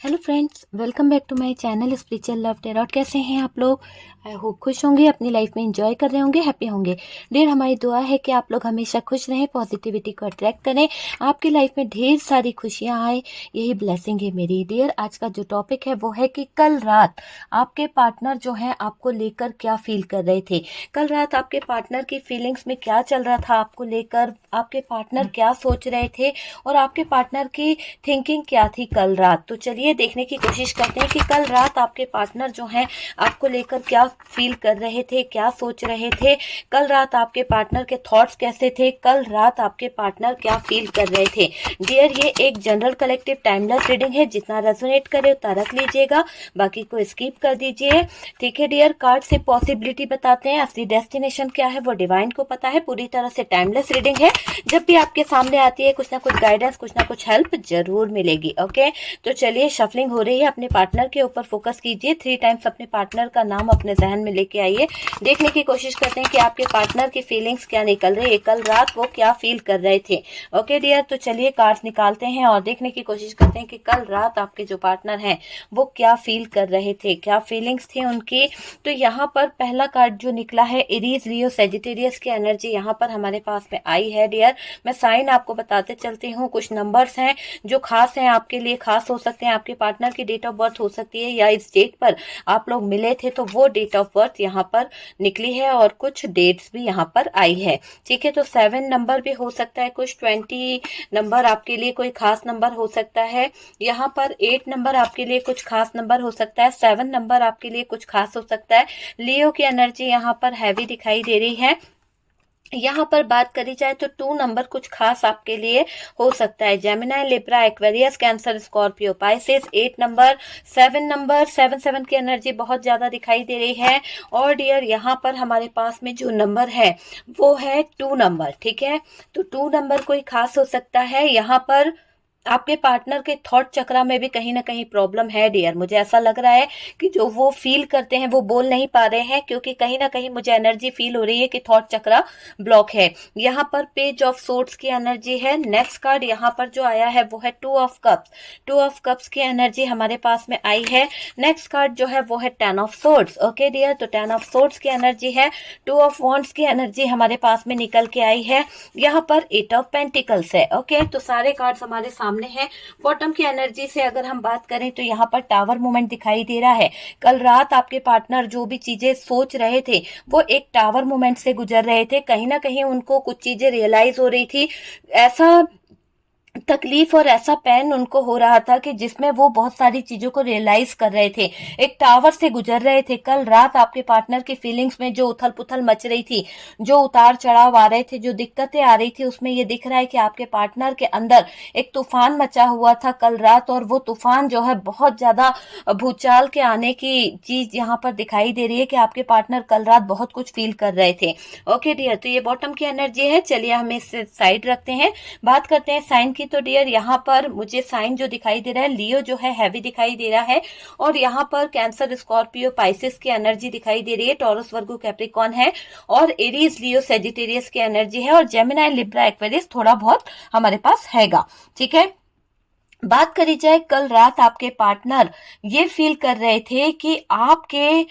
Hello friends, welcome back to my channel spiritual love tarot. कैसे हैं आप लोग? आई होप खुश होंगे, अपनी लाइफ में एंजॉय कर रहे होंगे, हैप्पी होंगे। डियर, हमारी दुआ है कि आप लोग हमेशा खुश रहें, पॉजिटिविटी को अट्रैक्ट करें, आपकी लाइफ में ढेर सारी खुशियां आए, यही ब्लेसिंग है मेरी। डियर, आज का जो टॉपिक है वो है कि कल रात आपके पार्टनर जो है आपको लेकर क्या फील कर रहे थे। कल रात आपके पार्टनर की फीलिंग्स में क्या चल रहा था आपको लेकर, आपके पार्टनर क्या सोच रहे थे और आपके पार्टनर की थिंकिंग क्या थी कल रात। तो चलिए देखने की कोशिश करते हैं कि कल रात आपके पार्टनर जो हैं आपको लेकर क्या फील कर रहे थे, क्या सोच रहे थे। कल रात आपके पार्टनर के थॉट्स कैसे थे, कल रात आपके पार्टनर क्या फील कर रहे थे। डियर, ये एक जनरल कलेक्टिव टाइमलेस रीडिंग है, जितना रेजोनेट करे उतना रख लीजिएगा, बाकी को स्किप कर दीजिए। ठीक है डियर, कार्ड से पॉसिबिलिटी बताते हैं, असली डेस्टिनेशन क्या है वो डिवाइन को पता है। पूरी तरह से टाइमलेस रीडिंग है, जब भी आपके सामने आती है कुछ ना कुछ गाइडेंस, कुछ ना कुछ हेल्प जरूर मिलेगी। ओके, तो चलिए शफलिंग हो रही है, अपने पार्टनर के ऊपर फोकस कीजिए। 3 टाइम्स अपने पार्टनर का नाम अपने जहन में लेके आइए, देखने की कोशिश करते हैं कि आपके पार्टनर की फीलिंग्स क्या निकल रही है, कल रात वो क्या फील कर रहे थे। ओके डियर, तो चलिए कार्ड्स निकालते हैं और देखने की कोशिश करते हैं कि कल रात आपके जो पार्टनर हैं वो क्या फील कर रहे थे, क्या फीलिंग्स थी उनकी। तो यहाँ पर पहला कार्ड जो निकला है, एरीज, लियो, सेजिटेरियस की एनर्जी यहाँ पर हमारे पास में आई है। डियर, मैं साइन आपको बताते चलती हूँ, कुछ नंबर्स हैं जो खास हैं आपके लिए, खास हो सकते हैं, आपके पार्टनर की डेट ऑफ बर्थ हो सकती है या इस डेट पर आप लोग मिले थे तो वो डेट ऑफ बर्थ यहाँ पर निकली है और कुछ डेट्स भी यहाँ पर आई है। ठीक है, तो 7 नंबर भी हो सकता है, कुछ 20 नंबर आपके लिए कोई खास नंबर हो सकता है। यहाँ पर 8 नंबर आपके लिए कुछ खास नंबर हो सकता है, 7 नंबर आपके लिए कुछ खास हो सकता है। लियो की एनर्जी यहाँ पर हैवी दिखाई दे रही है। यहाँ पर बात करी जाए तो 2 नंबर कुछ खास आपके लिए हो सकता है। Gemini, Libra, Aquarius, cancer, Scorpio, Pisces. 8 number, 7 number, 7 की एनर्जी बहुत ज्यादा दिखाई दे रही है। और डियर, यहाँ पर हमारे पास में जो नंबर है वो है 2 नंबर। ठीक है, तो 2 नंबर कोई खास हो सकता है। यहाँ पर आपके पार्टनर के थॉट चक्रा में भी कहीं ना कहीं प्रॉब्लम है डियर। मुझे ऐसा लग रहा है कि जो वो फील करते हैं वो बोल नहीं पा रहे हैं, क्योंकि कहीं ना कहीं मुझे एनर्जी फील हो रही है कि थॉट चक्रा ब्लॉक है। यहाँ पर पेज ऑफ सोर्ड्स की एनर्जी है। नेक्स्ट कार्ड यहाँ पर जो आया है वो है 2 ऑफ कप्स। 2 ऑफ कप्स की एनर्जी हमारे पास में आई है। नेक्स्ट कार्ड जो है वो है 10 ऑफ सोर्ड्स। ओके डियर, तो 10 ऑफ सोर्ड्स की एनर्जी है। 2 ऑफ वॉन्ड्स की एनर्जी हमारे पास में निकल के आई है। यहाँ पर 8 ऑफ पेंटिकल्स है। ओके, तो सारे कार्ड्स हमारे सामने है। बॉटम की एनर्जी से अगर हम बात करें तो यहाँ पर टावर मूवमेंट दिखाई दे रहा है। कल रात आपके पार्टनर जो भी चीजें सोच रहे थे वो एक टावर मूवमेंट से गुजर रहे थे। कहीं ना कहीं उनको कुछ चीजें रियलाइज हो रही थी, ऐसा तकलीफ और ऐसा पेन उनको हो रहा था कि जिसमें वो बहुत सारी चीजों को रियलाइज कर रहे थे, एक टावर से गुजर रहे थे। कल रात आपके पार्टनर की फीलिंग्स में जो उथल पुथल मच रही थी, जो उतार चढ़ाव आ रहे थे, जो दिक्कतें आ रही थी, उसमें ये दिख रहा है कि आपके पार्टनर के अंदर एक तूफान मचा हुआ था कल रात। और वो तूफान जो है बहुत ज्यादा भूचाल के आने की चीज यहाँ पर दिखाई दे रही है कि आपके पार्टनर कल रात बहुत कुछ फील कर रहे थे। ओके डियर, तो ये बॉटम की एनर्जी है। चलिए हम इसे साइड रखते हैं, बात करते हैं साइन की। तो डियर, यहाँ पर मुझे साइन जो दिखाई दे रहा है, लियो जो है हैवी दिखाई दे रहा है। और यहाँ पर कैंसर, स्कॉर्पियो, पाइसेस की एनर्जी दिखाई दे रही है। टॉरस, वर्गो, कैप्रिकॉर्न है। और एरीज, लियो, सेजिटेरियस की एनर्जी है। और जेमिनी, लिब्रा, एक्वेरियस थोड़ा बहुत हमारे पास हैगा। ठीक है, बात करी जाए कल रात आपके पार्टनर ये फील कर रहे थे कि आपके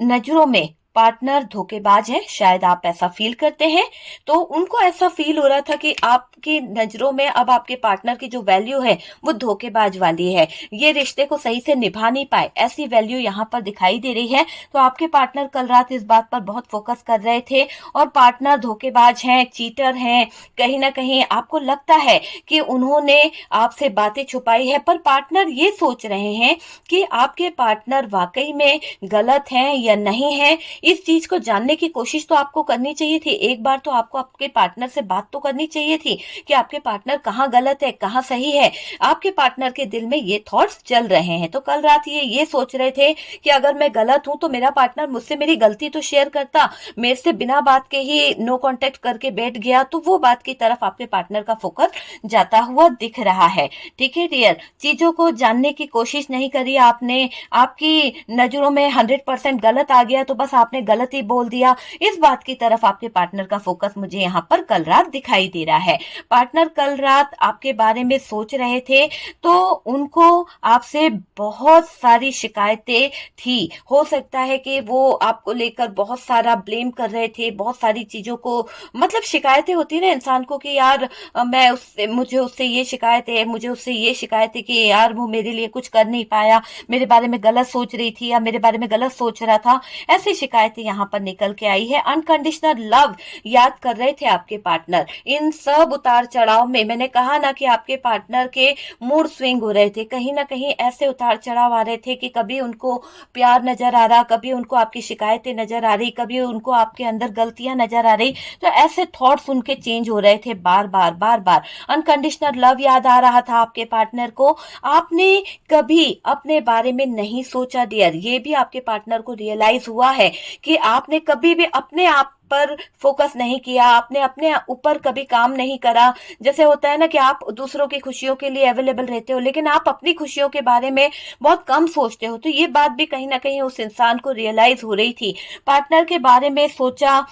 नजरों में पार्टनर धोखेबाज है, शायद आप ऐसा फील करते हैं। तो उनको ऐसा फील हो रहा था कि आपकी नजरों में अब आपके पार्टनर की जो वैल्यू है वो धोखेबाज वाली है, ये रिश्ते को सही से निभा नहीं पाए, ऐसी वैल्यू यहाँ पर दिखाई दे रही है। तो आपके पार्टनर कल रात इस बात पर बहुत फोकस कर रहे थे। और पार्टनर धोखेबाज हैं, चीटर हैं, कहीं ना कहीं आपको लगता है कि उन्होंने आपसे बातें छुपाई है। पर पार्टनर ये सोच रहे हैं कि आपके पार्टनर वाकई में गलत हैं या नहीं है। इस चीज को जानने की कोशिश तो आपको करनी चाहिए थी। एक बार तो आपको आपके पार्टनर से बात तो करनी चाहिए थी कि आपके पार्टनर कहाँ गलत है, कहाँ सही है। आपके पार्टनर के दिल में ये थॉट्स चल रहे हैं। तो कल रात ये सोच रहे थे कि अगर मैं गलत हूं तो मेरा पार्टनर मुझसे मेरी गलती तो शेयर करता, मेरे से बिना बात के ही नो कांटेक्ट करके बैठ गया, तो वो बात की तरफ आपके पार्टनर का फोकस जाता हुआ दिख रहा है। ठीक है डियर, चीजों को जानने की कोशिश नहीं करी आपने, आपकी नजरों में 100% गलत आ गया तो बस आपने आपने गलत ही बोल दिया, इस बात की तरफ आपके पार्टनर का फोकस मुझे यहाँ पर कल रात दिखाई दे रहा है। पार्टनर कल रात आपके बारे में सोच रहे थे, तो उनको आपसे बहुत सारी शिकायतें थी। हो सकता है कि वो आपको लेकर बहुत सारा ब्लेम कर रहे थे, बहुत सारी चीजों को, मतलब शिकायतें होती है ना इंसान को कि यार मैं उससे, मुझे उससे ये शिकायत है, मुझे उससे ये शिकायत है कि यार वो मेरे लिए कुछ कर नहीं पाया, मेरे बारे में गलत सोच रही थी या मेरे बारे में गलत सोच रहा था। ऐसी शिकायतें यहाँ पर निकल के आई है। अनकंडीशनल लव याद कर रहे थे आपके पार्टनर। इन सब उतार चढ़ाव में मैंने कहा ना कि आपके पार्टनर के मूड स्विंग हो रहे थे, कहीं ना कहीं ऐसे उतार चढ़ाव आ रहे थे कि कभी उनको प्यार नजर आ रहा, कभी उनको आपकी शिकायतें नजर आ रही, कभी उनको आपके अंदर गलतियां नजर आ रही। तो ऐसे थॉट्स उनके चेंज हो रहे थे बार बार बार बार। अनकंडीशनल लव याद आ रहा था आपके पार्टनर को। आपने कभी अपने बारे में नहीं सोचा डियर, ये भी आपके पार्टनर को रियलाइज हुआ है कि आपने कभी भी अपने आप पर फोकस नहीं किया, आपने अपने ऊपर कभी काम नहीं करा। जैसे होता है ना कि आप दूसरों की खुशियों के लिए अवेलेबल रहते हो, लेकिन आप अपनी खुशियों के बारे में बहुत कम सोचते हो। तो ये बात भी कहीं ना कहीं उस इंसान को रियलाइज हो रही थी। पार्टनर के बारे में सोचा,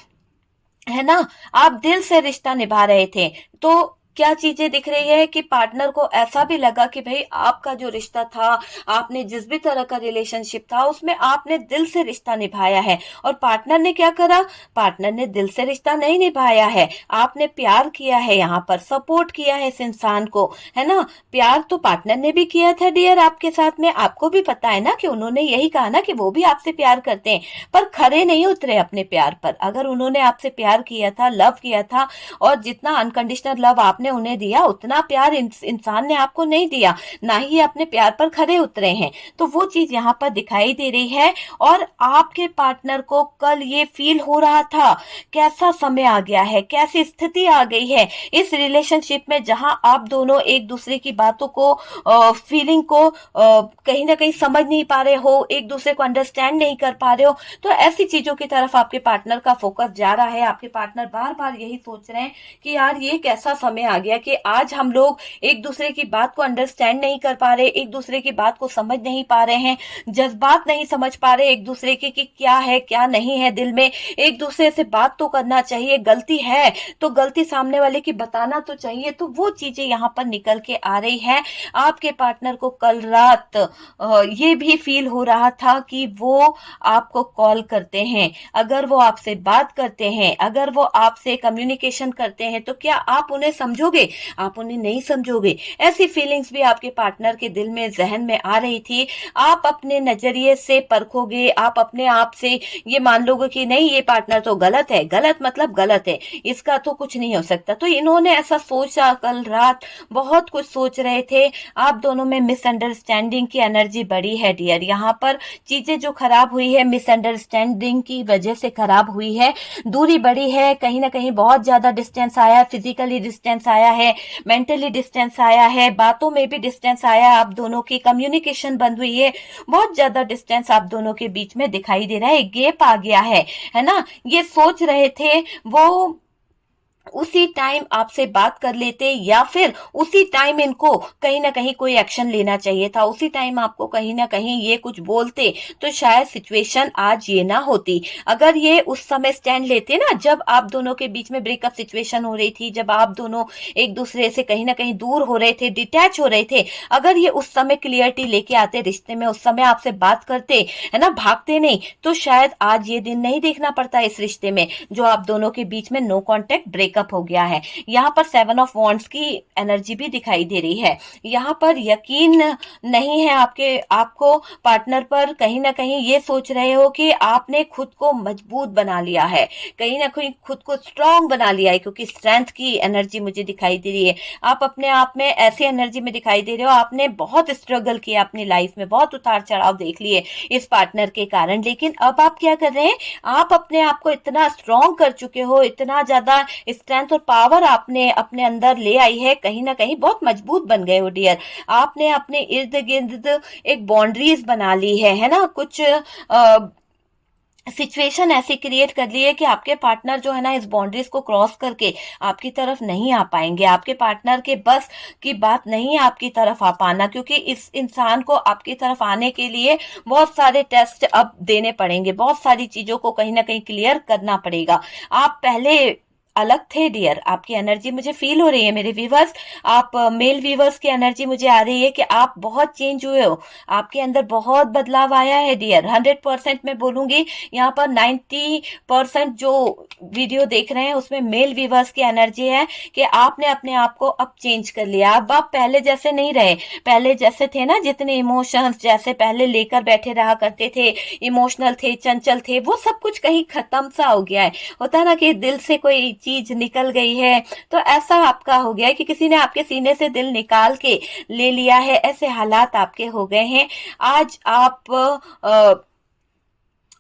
है ना, आप दिल से रिश्ता निभा रहे थे। तो क्या चीजें दिख रही है कि पार्टनर को ऐसा भी लगा कि भाई आपका जो रिश्ता था, आपने जिस भी तरह का रिलेशनशिप था, उसमें आपने दिल से रिश्ता निभाया है। और पार्टनर ने क्या करा? पार्टनर ने दिल से रिश्ता नहीं निभाया है, आपने प्यार किया है, यहाँ पर सपोर्ट किया है इस इंसान को, है ना। प्यार तो पार्टनर ने भी किया था डियर आपके साथ में। आपको भी पता है ना कि उन्होंने यही कहा ना कि वो भी आपसे प्यार करते हैं, पर खरे नहीं उतरे अपने प्यार पर। अगर उन्होंने आपसे प्यार किया था, लव किया था, और जितना अनकंडीशनल लव आपने उन्हें दिया, उतना प्यार इंसान ने आपको नहीं दिया, ना ही अपने प्यार पर खरे उतरे हैं। तो वो चीज यहाँ पर दिखाई दे रही है। और आपके पार्टनर को कल ये फील हो रहा था, कैसा समय आ गया है, कैसी स्थिति आ गई है इस रिलेशनशिप में, जहां आप दोनों एक दूसरे की बातों को, फीलिंग को कहीं ना कहीं समझ नहीं पा रहे हो, एक दूसरे को अंडरस्टैंड नहीं कर पा रहे हो। तो ऐसी चीजों की तरफ आपके पार्टनर का फोकस जा रहा है। आपके पार्टनर बार बार यही सोच रहे हैं कि यार ये कैसा समय आ गया कि आज हम लोग एक दूसरे की बात को अंडरस्टैंड नहीं कर पा रहे, एक दूसरे की बात को समझ नहीं पा रहे हैं, जज्बात नहीं समझ पा रहे एक दूसरे के कि क्या है क्या नहीं है दिल में। एक दूसरे से बात तो करना चाहिए, गलती है तो गलती सामने वाले की बताना तो चाहिए। तो वो चीजें यहाँ पर निकल के आ रही है। आपके पार्टनर को कल रात ये भी फील हो रहा था कि वो आपको कॉल करते हैं, अगर वो आपसे बात करते हैं, अगर वो आपसे कम्युनिकेशन करते हैं, तो क्या आप उन्हें समझोगे? आप उन्हें नहीं समझोगे। ऐसी फीलिंग्स भी आपके पार्टनर के दिल में, जहन में आ रही थी। आप अपने नजरिए से परखोगे, आप अपने आप से ये मान लोगे कि नहीं ये पार्टनर तो गलत है, गलत मतलब गलत है, इसका तो कुछ नहीं हो सकता। तो इन्होंने ऐसा सोचा, कल रात बहुत कुछ सोच रहे थे। आप दोनों में मिसअंडरस्टैंडिंग की एनर्जी बढ़ी है डियर। यहाँ पर चीजें जो खराब हुई है मिसअंडरस्टैंडिंग की वजह से खराब हुई है, दूरी बढ़ी है, कहीं ना कहीं बहुत ज्यादा डिस्टेंस आया, फिजिकली डिस्टेंस आया है, मेंटली डिस्टेंस आया है, बातों में भी डिस्टेंस आया, आप दोनों की कम्युनिकेशन बंद हुई है, बहुत ज्यादा डिस्टेंस आप दोनों के बीच में दिखाई दे रहा है, गैप आ गया है ना। ये सोच रहे थे वो उसी टाइम आपसे बात कर लेते, या फिर उसी टाइम इनको कहीं ना कहीं कोई एक्शन लेना चाहिए था, उसी टाइम आपको कहीं ना कहीं ये कुछ बोलते तो शायद सिचुएशन आज ये ना होती। अगर ये उस समय स्टैंड लेते ना, जब आप दोनों के बीच में ब्रेकअप सिचुएशन हो रही थी, जब आप दोनों एक दूसरे से कहीं ना कहीं दूर हो रहे थे, डिटैच हो रहे थे, अगर ये उस समय क्लियरिटी लेके आते रिश्ते में, उस समय आपसे बात करते, है ना, भागते नहीं, तो शायद आज ये दिन नहीं देखना पड़ता इस रिश्ते में, जो आप दोनों के बीच में नो कॉन्टेक्ट ब्रेकअप हो गया है। यहाँ पर 7 ऑफ वॉन्ड्स की एनर्जी भी दिखाई दे रही है। यहाँ पर यकीन नहीं है आपको पार्टनर पर, कहीं ना कहीं ये सोच रहे हो कि आपने खुद को मजबूत बना लिया है, कहीं ना कहीं खुद को स्ट्रांग बना लिया है, क्योंकि स्ट्रेंथ की एनर्जी मुझे दिखाई दे रही है। आप अपने आप में ऐसी एनर्जी में दिखाई दे रहे हो, आपने बहुत स्ट्रगल किया अपनी लाइफ में, बहुत उतार चढ़ाव देख लिए इस पार्टनर के कारण, लेकिन अब आप क्या कर रहे हैं, आप अपने आप को इतना स्ट्रांग कर चुके हो, इतना ज्यादा स्ट्रेंथ और पावर आपने अपने अंदर ले आई है, कहीं ना कहीं बहुत मजबूत बन गए हो डियर। आपने अपने इर्द गिर्द एक बाउंड्रीज बना ली है ना, कुछ सिचुएशन ऐसी क्रिएट कर ली है कि आपके पार्टनर जो है ना इस बाउंड्रीज को क्रॉस करके आपकी तरफ नहीं आ पाएंगे। आपके पार्टनर के बस की बात नहीं है आपकी तरफ आ पाना, क्योंकि इस इंसान को आपकी तरफ आने के लिए बहुत सारे टेस्ट अब देने पड़ेंगे, बहुत सारी चीजों को कहीं ना कहीं क्लियर करना पड़ेगा। आप पहले अलग थे डियर, आपकी एनर्जी मुझे फील हो रही है मेरे व्यूवर्स, आप मेल व्यूवर्स की एनर्जी मुझे आ रही है कि आप बहुत चेंज हुए हो, आपके अंदर बहुत बदलाव आया है डियर। 100% मैं बोलूंगी, यहाँ पर 90% जो वीडियो देख रहे हैं उसमें मेल व्यूवर्स की एनर्जी है कि आपने अपने आप को अब चेंज कर लिया। अब आप पहले जैसे नहीं रहे, पहले जैसे थे ना, जितने इमोशंस जैसे पहले लेकर बैठे रहा करते थे, इमोशनल थे, चंचल थे, वो सब कुछ कहीं खत्म सा हो गया है। होता है ना कि दिल से कोई चीज निकल गई है, तो ऐसा आपका हो गया है कि किसी ने आपके सीने से दिल निकाल के ले लिया है, ऐसे हालात आपके हो गए हैं। आज आप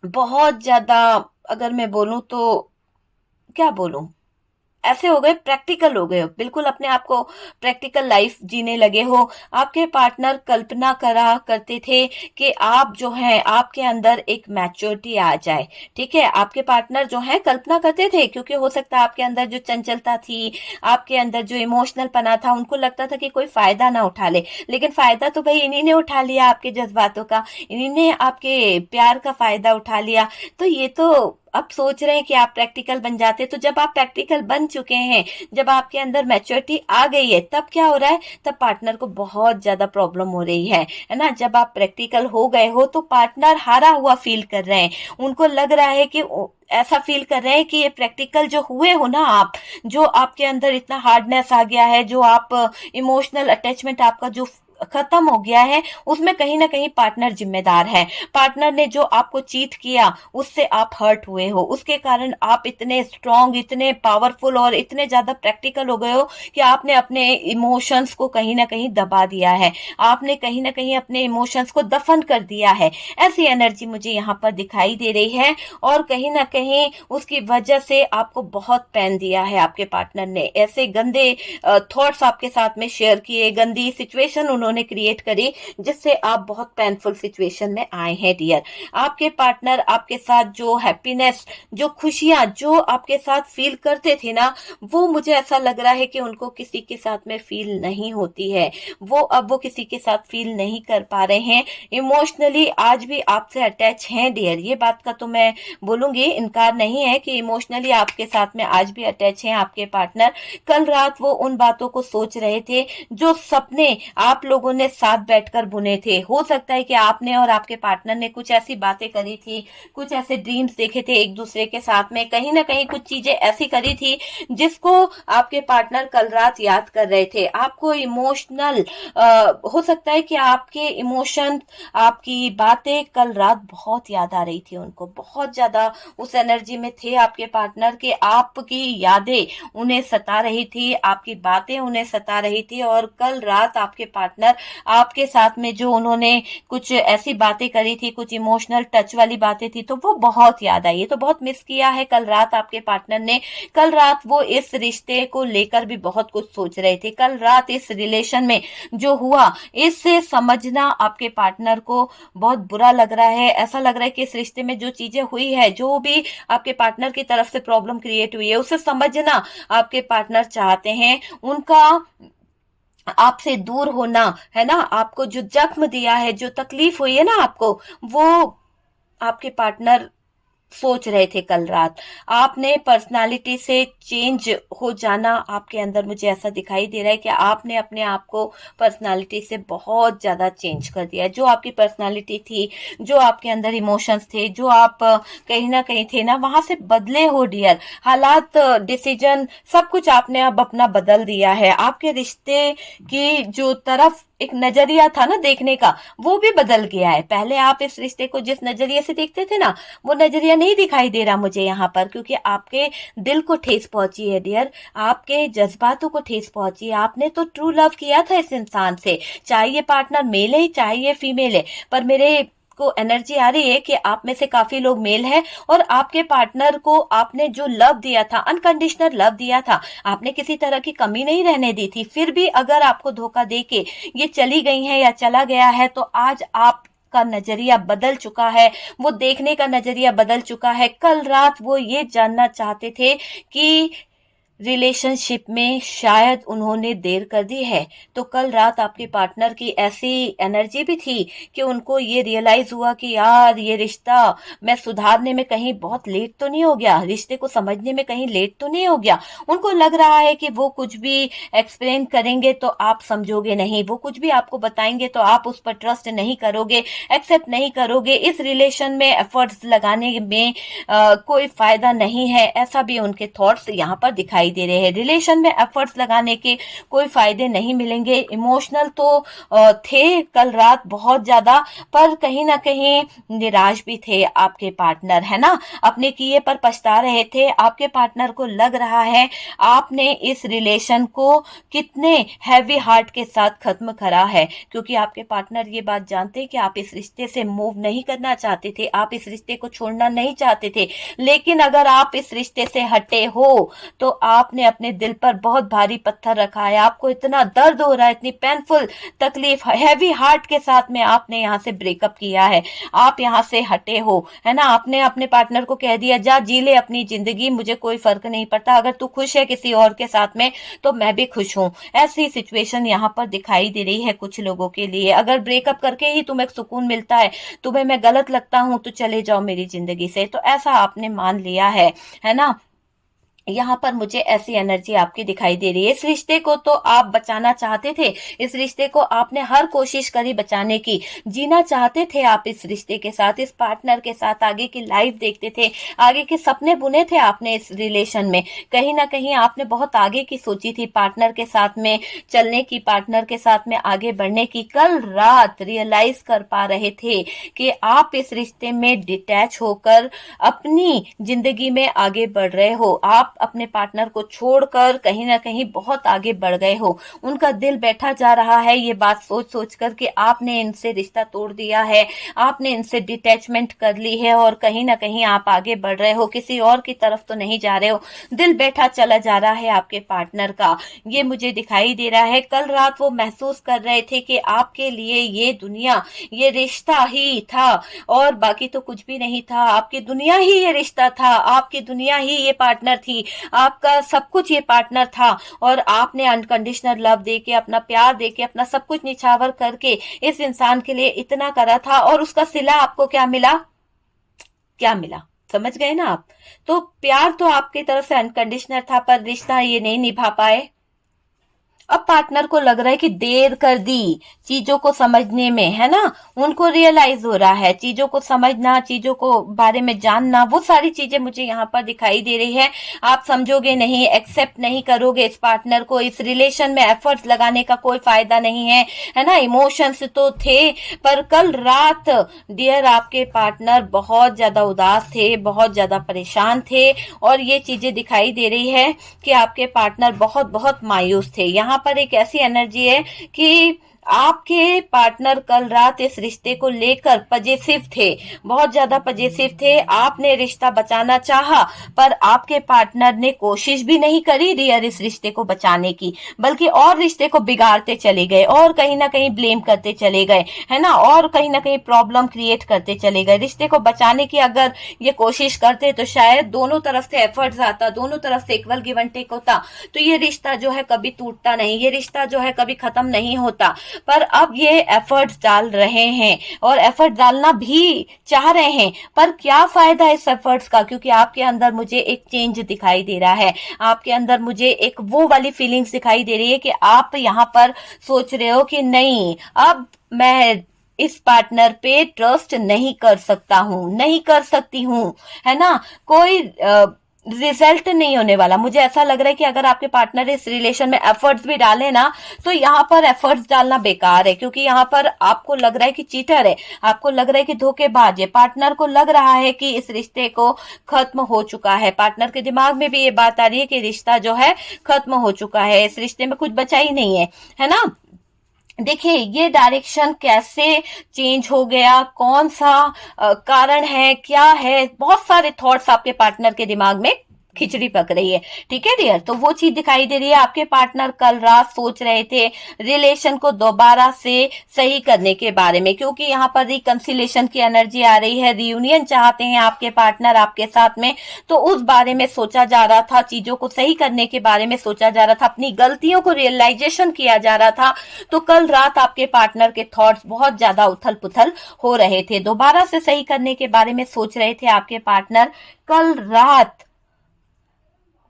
बहुत ज्यादा, अगर मैं बोलूं तो क्या बोलूं, ऐसे हो गए, प्रैक्टिकल हो गए हो, बिल्कुल अपने आप को प्रैक्टिकल लाइफ जीने लगे हो। आपके पार्टनर कल्पना करा करते थे कि आप जो है आपके अंदर एक मैच्योरिटी आ जाए, ठीक है। आपके पार्टनर जो है कल्पना करते थे, क्योंकि हो सकता है आपके अंदर जो चंचलता थी, आपके अंदर जो इमोशनल पना था, उनको लगता था कि कोई फायदा ना उठा ले, लेकिन फायदा तो भाई इन्हीं ने उठा लिया आपके जज्बातों का, इन्हीं ने आपके प्यार का फायदा उठा लिया। तो ये तो अब सोच रहे हैं कि आप प्रैक्टिकल बन जाते, तो जब आप प्रैक्टिकल बन चुके हैं, जब आपके अंदर मैच्योरिटी आ गई है, तब क्या हो रहा है, तब पार्टनर को बहुत ज्यादा प्रॉब्लम हो रही है ना। जब आप प्रैक्टिकल हो गए हो तो पार्टनर हारा हुआ फील कर रहे हैं, उनको लग रहा है कि ऐसा फील कर रहे हैं कि ये प्रैक्टिकल जो हुए हो ना आप, जो आपके अंदर इतना हार्डनेस आ गया है, जो आप इमोशनल अटैचमेंट आपका जो खत्म हो गया है, उसमें कहीं ना कहीं पार्टनर जिम्मेदार है। पार्टनर ने जो आपको चीट किया, उससे आप हर्ट हुए हो, उसके कारण आप इतने स्ट्रांग, इतने पावरफुल और इतने ज्यादा प्रैक्टिकल हो गए हो कि आपने अपने इमोशंस को कहीं ना कहीं दबा दिया है, आपने कहीं ना कहीं अपने इमोशंस को दफन कर दिया है। ऐसी एनर्जी मुझे यहाँ पर दिखाई दे रही है, और कहीं ना कहीं उसकी वजह से आपको बहुत पेन दिया है आपके पार्टनर ने, ऐसे गंदे थॉट्स आपके साथ में शेयर किए, गंदी सिचुएशन उन्होंने क्रिएट करी, जिससे आप बहुत पेनफुल सिचुएशन में आए हैं डियर। आपके पार्टनर आपके साथ जो हैप्पीनेस, जो खुशियां जो आपके साथ फील करते थे ना, वो मुझे ऐसा लग रहा है कि उनको किसी के साथ में फील नहीं होती है, वो किसी के साथ फील नहीं कर पा रहे हैं। इमोशनली आज भी आपसे अटैच हैं डियर, ये बात का तो मैं बोलूंगी, इनकार नहीं है कि इमोशनली आपके साथ में आज भी अटैच हैं आपके पार्टनर। कल रात वो उन बातों को सोच रहे थे, जो सपने आप लोगों ने साथ बैठकर बुने थे। हो सकता है कि आपने और आपके पार्टनर ने कुछ ऐसी बातें करी थी, कुछ ऐसे ड्रीम्स देखे थे एक दूसरे के साथ में, कहीं ना कहीं कुछ चीजें ऐसी करी थी जिसको आपके पार्टनर कल रात याद कर रहे थे। आपको इमोशनल हो सकता है कि आपके इमोशन, आपकी बातें कल रात बहुत याद आ रही थी उनको, बहुत ज्यादा उस एनर्जी में थे आपके पार्टनर के, आपकी यादें उन्हें सता रही थी, आपकी बातें उन्हें सता रही थी। और कल रात आपके पार्टनर आपके साथ में जो उन्होंने कुछ ऐसी बातें करी थी, कुछ इमोशनल टच वाली बातें थी, तो वो बहुत याद आई, तो बहुत मिस किया है कल रात आपके पार्टनर ने। कल रात वो इस रिश्ते को लेकर भी बहुत कुछ सोच रहे थे, कल रात इस रिलेशन में जो हुआ, इससे समझना आपके पार्टनर को बहुत बुरा लग रहा है। ऐसा लग रहा है कि इस रिश्ते में जो चीजें हुई है, जो भी आपके पार्टनर की तरफ से प्रॉब्लम क्रिएट हुई है, उसे समझना आपके पार्टनर चाहते हैं। उनका आपसे दूर होना, है ना, आपको जो जख्म दिया है, जो तकलीफ हुई है ना आपको, वो आपके पार्टनर सोच रहे थे कल रात। आपने पर्सनालिटी से चेंज हो जाना आपके अंदर, मुझे ऐसा दिखाई दे रहा है कि आपने अपने आप को पर्सनालिटी से बहुत ज्यादा चेंज कर दिया है। जो आपकी पर्सनालिटी थी, जो आपके अंदर इमोशंस थे, जो आप कहीं ना कहीं थे ना, वहां से बदले हो डियर। हालात, डिसीजन, सब कुछ आपने अब अपना बदल दिया है। आपके रिश्ते की जो तरफ एक नजरिया था ना देखने का, वो भी बदल गया है। पहले आप इस रिश्ते को जिस नजरिए से देखते थे ना, वो नजरिया नहीं दिखाई दे रहा मुझे यहाँ पर, क्योंकि आपके दिल को ठेस पहुंची है डियर, आपके जज्बातों को ठेस पहुंची है। आपने तो ट्रू लव किया था इस इंसान से, चाहे ये पार्टनर मेल है चाहे ये फीमेल है, पर मेरे को एनर्जी आ रही है कि आप में से काफी लोग मेल हैं, और आपके पार्टनर को आपने जो लव दिया था, अनकंडीशनल लव दिया था, आपने किसी तरह की कमी नहीं रहने दी थी। फिर भी अगर आपको धोखा दे के ये चली गई है या चला गया है, तो आज आप का नजरिया बदल चुका है, वो देखने का नजरिया बदल चुका है। कल रात वो ये जानना चाहते थे कि रिलेशनशिप में शायद उन्होंने देर कर दी है। तो कल रात आपके पार्टनर की ऐसी एनर्जी भी थी कि उनको ये रियलाइज हुआ कि यार ये रिश्ता मैं सुधारने में कहीं बहुत लेट तो नहीं हो गया, रिश्ते को समझने में कहीं लेट तो नहीं हो गया। उनको लग रहा है कि वो कुछ भी एक्सप्लेन करेंगे तो आप समझोगे नहीं, वो कुछ भी आपको बताएंगे तो आप उस पर ट्रस्ट नहीं करोगे, एक्सेप्ट नहीं करोगे। इस रिलेशन में एफर्ट्स लगाने में कोई फायदा नहीं है, ऐसा भी उनके थॉट्स यहाँ पर दिखाई दे रहे हैं। रिलेशन में एफर्ट्स लगाने के कोई फायदे नहीं मिलेंगे। इमोशनल तो थे कल रात बहुत ज्यादा, पर कहीं ना कहीं निराश भी थे आपके पार्टनर, है ना। अपने किए पर पछता रहे थे। आपके पार्टनर को लग रहा है आपने इस रिलेशन को कितने हैवी हार्ट के साथ खत्म करा है, क्योंकि आपके पार्टनर ये बात जानते हैं कि आप इस रिश्ते से मूव नहीं करना चाहते थे, आप इस रिश्ते को छोड़ना नहीं चाहते थे। लेकिन अगर आप इस रिश्ते से हटे हो तो आपने अपने दिल पर बहुत भारी पत्थर रखा है। आपको इतना दर्द हो रहा है, इतनी पेनफुल तकलीफ, हैवी हार्ट के साथ में आपने यहाँ से ब्रेकअप किया है, आप यहाँ से हटे हो, है ना। आपने अपने पार्टनर को कह दिया जा जी ले अपनी जिंदगी, मुझे कोई फर्क नहीं पड़ता, अगर तू खुश है किसी और के साथ में तो मैं भी खुश हूँ। ऐसी सिचुएशन यहाँ पर दिखाई दे रही है कुछ लोगों के लिए। अगर ब्रेकअप करके ही तुम्हें सुकून मिलता है, तुम्हें मैं गलत लगता हूँ तो चले जाओ मेरी जिंदगी से, तो ऐसा आपने मान लिया है ना। यहाँ पर मुझे ऐसी एनर्जी आपकी दिखाई दे रही है। इस रिश्ते को तो आप बचाना चाहते थे, इस रिश्ते को आपने हर कोशिश करी बचाने की, जीना चाहते थे आप इस रिश्ते के साथ, इस पार्टनर के साथ, आगे की लाइफ देखते थे, आगे के सपने बुने थे आपने इस रिलेशन में। कहीं ना कहीं आपने बहुत आगे की सोची थी, पार्टनर के साथ में चलने की, पार्टनर के साथ में आगे बढ़ने की। कल रात रियलाइज कर पा रहे थे कि आप इस रिश्ते में डिटैच होकर अपनी जिंदगी में आगे बढ़ रहे हो। आप अपने पार्टनर को छोड़कर कहीं ना कहीं बहुत आगे बढ़ गए हो। उनका दिल बैठा जा रहा है ये बात सोच सोच कर कि आपने इनसे रिश्ता तोड़ दिया है, आपने इनसे डिटैचमेंट कर ली है और कहीं ना कहीं आप आगे बढ़ रहे हो, किसी और की तरफ तो नहीं जा रहे हो। दिल बैठा चला जा रहा है आपके पार्टनर का, ये मुझे दिखाई दे रहा है। कल रात वो महसूस कर रहे थे कि आपके लिए ये दुनिया, ये रिश्ता ही था और बाकी तो कुछ भी नहीं था। आपकी दुनिया ही ये रिश्ता था, आपकी दुनिया ही ये पार्टनर थी, आपका सब कुछ ये पार्टनर था। और आपने अनकंडीशनल लव देके, अपना प्यार देके, अपना सब कुछ निछावर करके इस इंसान के लिए इतना करा था और उसका सिला आपको क्या मिला? क्या मिला? समझ गए ना आप। तो प्यार तो आपकी तरफ से अनकंडीशनल था, पर रिश्ता ये नहीं निभा पाए। अब पार्टनर को लग रहा है कि देर कर दी चीजों को समझने में, है ना। उनको रियलाइज हो रहा है चीजों को समझना, चीजों को बारे में जानना, वो सारी चीजें मुझे यहाँ पर दिखाई दे रही है। आप समझोगे नहीं, एक्सेप्ट नहीं करोगे इस पार्टनर को। इस रिलेशन में एफर्ट्स लगाने का कोई फायदा नहीं है ना। इमोशंस तो थे, पर कल रात डियर आपके पार्टनर बहुत ज्यादा उदास थे, बहुत ज्यादा परेशान थे और ये चीजें दिखाई दे रही है कि आपके पार्टनर बहुत बहुत मायूस थे। यहाँ पर एक ऐसी एनर्जी है कि आपके पार्टनर कल रात इस रिश्ते को लेकर पजेसिव थे, बहुत ज्यादा पजेसिव थे। आपने रिश्ता बचाना चाहा, पर आपके पार्टनर ने कोशिश भी नहीं करी डियर इस रिश्ते को बचाने की, बल्कि और रिश्ते को बिगाड़ते चले गए और कहीं ना कहीं ब्लेम करते चले गए, है ना, और कहीं ना कहीं प्रॉब्लम क्रिएट करते चले गए। रिश्ते को बचाने की अगर ये कोशिश करते तो शायद दोनों तरफ से एफर्ट्स आता, दोनों तरफ से इक्वल गिव एंड टेक होता, तो ये रिश्ता जो है कभी टूटता नहीं, ये रिश्ता जो है कभी खत्म नहीं होता। पर अब ये एफर्ट्स डाल रहे हैं और एफर्ट डालना भी चाह रहे हैं, पर क्या फायदा इस एफर्ट्स का, क्योंकि आपके अंदर मुझे एक चेंज दिखाई दे रहा है, आपके अंदर मुझे एक वो वाली फीलिंग्स दिखाई दे रही है कि आप यहाँ पर सोच रहे हो कि नहीं, अब मैं इस पार्टनर पे ट्रस्ट नहीं कर सकता हूँ, नहीं कर सकती हूँ, है ना। कोई रिजल्ट नहीं होने वाला। मुझे ऐसा लग रहा है कि अगर आपके पार्टनर इस रिलेशन में एफर्ट्स भी डाले ना, तो यहाँ पर एफर्ट्स डालना बेकार है, क्योंकि यहाँ पर आपको लग रहा है कि चीटर है, आपको लग रहा है कि धोखेबाज है। पार्टनर को लग रहा है कि इस रिश्ते को खत्म हो चुका है, पार्टनर के दिमाग में भी ये बात आ रही है कि रिश्ता जो है खत्म हो चुका है, इस रिश्ते में कुछ बचा ही नहीं है ना। देखिए ये डायरेक्शन कैसे चेंज हो गया, कौन सा कारण है, क्या है, बहुत सारे थॉट्स आपके पार्टनर के दिमाग में खिचड़ी पक रही है। ठीक है डियर, तो वो चीज दिखाई दे रही है। आपके पार्टनर कल रात सोच रहे थे रिलेशन को दोबारा से सही करने के बारे में, क्योंकि यहाँ पर रिकंसिलेशन की एनर्जी आ रही है, रियूनियन चाहते हैं आपके पार्टनर आपके साथ में। तो उस बारे में सोचा जा रहा था, चीजों को सही करने के बारे में सोचा जा रहा था, अपनी गलतियों को रियलाइजेशन किया जा रहा था। तो कल रात आपके पार्टनर के थॉट्स बहुत ज्यादा उथल पुथल हो रहे थे, दोबारा से सही करने के बारे में सोच रहे थे आपके पार्टनर।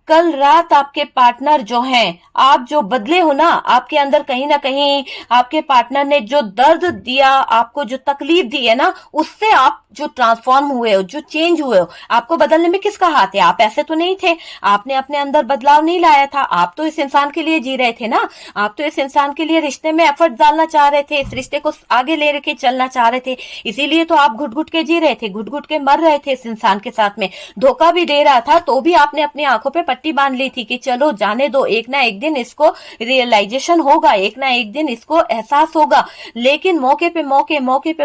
कल रात आपके पार्टनर जो हैं, आप जो बदले हो ना, आपके अंदर कहीं ना कहीं आपके पार्टनर ने जो दर्द दिया, आपको जो तकलीफ दी है ना, उससे आप जो ट्रांसफॉर्म हुए हो, जो चेंज हुए हो, आपको बदलने में किसका हाथ है? आप ऐसे तो नहीं थे, आपने अपने अंदर बदलाव नहीं लाया था। आप तो इस इंसान के लिए जी रहे थे ना, आप तो इस इंसान के लिए रिश्ते में एफर्ट डालना चाह रहे थे, इस रिश्ते को आगे ले के चलना चाह रहे थे। इसीलिए तो आप घुट घुट के जी रहे थे, घुट घुट के मर रहे थे इस इंसान के साथ में। धोखा भी दे रहा था तो भी आपने अपनी आंखों पे पट्टी बांध ली थी कि चलो जाने दो, एक ना एक दिन इसको रियलाइजेशन होगा, एक ना एक दिन इसको एहसास होगा। लेकिन मौके पे